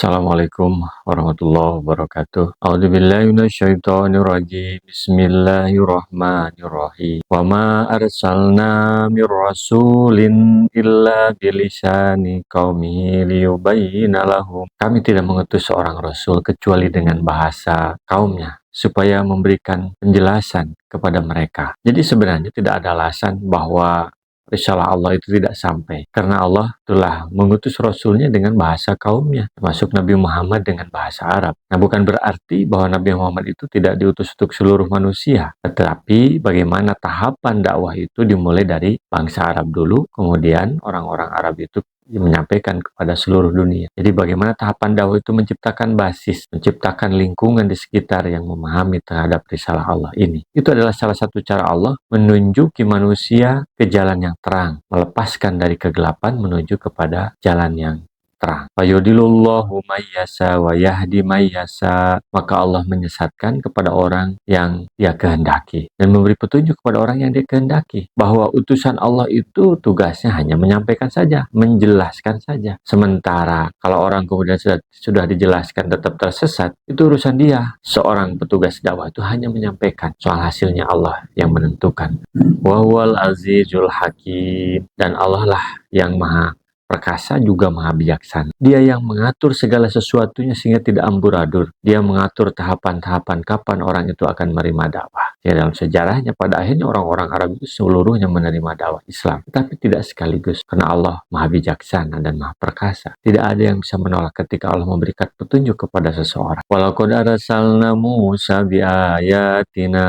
Assalamualaikum warahmatullahi wabarakatuh. A'udzubillahi minasyaitonirrajim. Bismillahirrahmanirrahim. Wa ma arsalna mir rasulin illa bilisani qaumihi liyubayyina lahum. Kami tidak mengutus seorang rasul kecuali dengan bahasa kaumnya supaya memberikan penjelasan kepada mereka. Jadi sebenarnya tidak ada alasan bahwa risalah Allah itu tidak sampai, karena Allah telah mengutus Rasulnya dengan bahasa kaumnya, termasuk Nabi Muhammad dengan bahasa Arab. Nah, bukan berarti bahwa Nabi Muhammad itu tidak diutus untuk seluruh manusia, tetapi bagaimana tahapan dakwah itu dimulai dari bangsa Arab dulu, kemudian orang-orang Arab itu menyampaikan kepada seluruh dunia. Jadi bagaimana tahapan dakwah itu menciptakan basis, menciptakan lingkungan di sekitar yang memahami terhadap risalah Allah ini. Itu adalah salah satu cara Allah menunjuki manusia ke jalan yang terang, melepaskan dari kegelapan menuju kepada jalan yang terang. Fayudilullahu mayyasa wa yahdi mayyasa. Maka Allah menyesatkan kepada orang yang Dia kehendaki dan memberi petunjuk kepada orang yang Dia kehendaki. Bahwa utusan Allah itu tugasnya hanya menyampaikan saja, menjelaskan saja. Sementara kalau orang kemudian sudah dijelaskan tetap tersesat, itu urusan dia. Seorang petugas dakwah itu hanya menyampaikan, soal hasilnya Allah yang menentukan. Wa huwal azizul hakim. Dan Allah lah yang maha perkasa juga maha bijaksana. Dia yang mengatur segala sesuatunya sehingga tidak amburadul. Dia mengatur tahapan-tahapan kapan orang itu akan menerima dakwah. Ya, dalam sejarahnya pada akhirnya orang-orang Arab itu seluruhnya menerima dakwah Islam. Tetapi tidak sekaligus, karena Allah maha bijaksana dan maha perkasa. Tidak ada yang bisa menolak ketika Allah memberikan petunjuk kepada seseorang. Walaqad arsalna Musa biayatina.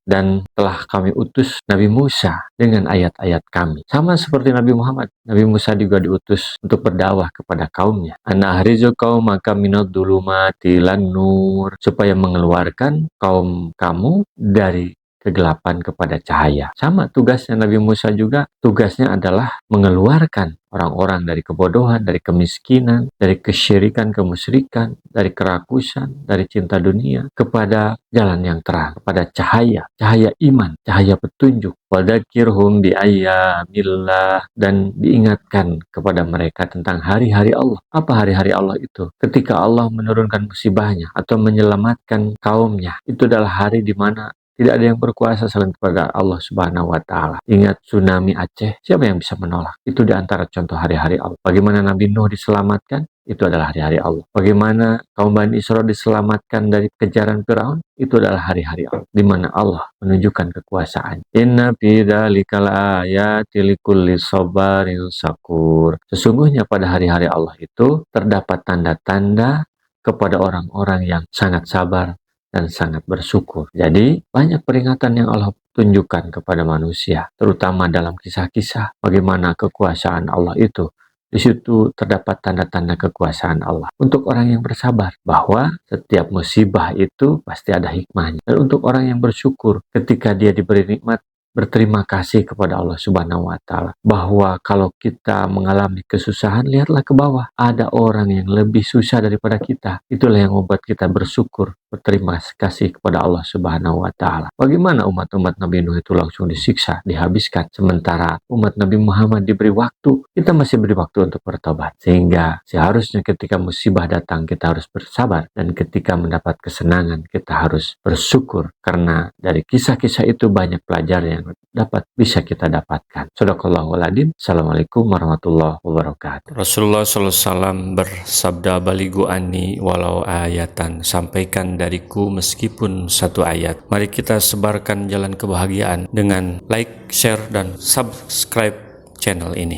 Dan telah kami utus Nabi Musa dengan ayat-ayat kami. Sama seperti Nabi Muhammad. Nabi Musa juga diutus untuk berdakwah kepada kaumnya. Anahrizu qaumaka minad dhulumati lan nur, supaya mengeluarkan kaum kamu dari kegelapan kepada cahaya. Sama tugasnya Nabi Musa juga, tugasnya adalah mengeluarkan orang-orang dari kebodohan, dari kemiskinan, dari kesyirikan, kemusyrikan, dari kerakusan, dari cinta dunia, kepada jalan yang terang, kepada cahaya, cahaya iman, cahaya petunjuk. Wadakirhum biayyamillah, dan diingatkan kepada mereka tentang hari-hari Allah. Apa hari-hari Allah itu? Ketika Allah menurunkan musibahnya atau menyelamatkan kaumnya, itu adalah hari di mana tidak ada yang berkuasa selain kepada Allah Subhanahu wa Ta'ala. Ingat tsunami Aceh, siapa yang bisa menolak? Itu di antara contoh hari-hari Allah. Bagaimana Nabi Nuh diselamatkan? Itu adalah hari-hari Allah. Bagaimana kaum Bani Israil diselamatkan dari kejaran Firaun? Itu adalah hari-hari Allah, di mana Allah menunjukkan kekuasaan. Inna fi dzalikal ayati likulli sabarin syakur. Sesungguhnya pada hari-hari Allah itu terdapat tanda-tanda kepada orang-orang yang sangat sabar dan sangat bersyukur. Jadi banyak peringatan yang Allah tunjukkan kepada manusia, terutama dalam kisah-kisah bagaimana kekuasaan Allah itu. Di situ terdapat tanda-tanda kekuasaan Allah untuk orang yang bersabar, bahwa setiap musibah itu pasti ada hikmahnya. Dan untuk orang yang bersyukur ketika dia diberi nikmat, berterima kasih kepada Allah Subhanahu wa Ta'ala, bahwa kalau kita mengalami kesusahan, lihatlah ke bawah, ada orang yang lebih susah daripada kita. Itulah yang membuat kita bersyukur, berterima kasih kepada Allah Subhanahu wa Ta'ala. Bagaimana umat-umat Nabi Nuh itu langsung disiksa, dihabiskan, sementara umat Nabi Muhammad diberi waktu, kita masih beri waktu untuk bertobat. Sehingga seharusnya ketika musibah datang kita harus bersabar, dan ketika mendapat kesenangan kita harus bersyukur, karena dari kisah-kisah itu banyak pelajaran yang bisa kita dapatkan. Shadaqallahul adzim. Assalamualaikum warahmatullahi wabarakatuh. Rasulullah SAW bersabda, baligu anni walau ayatan, sampaikan dariku meskipun satu ayat. Mari kita sebarkan jalan kebahagiaan dengan like, share, dan subscribe channel ini.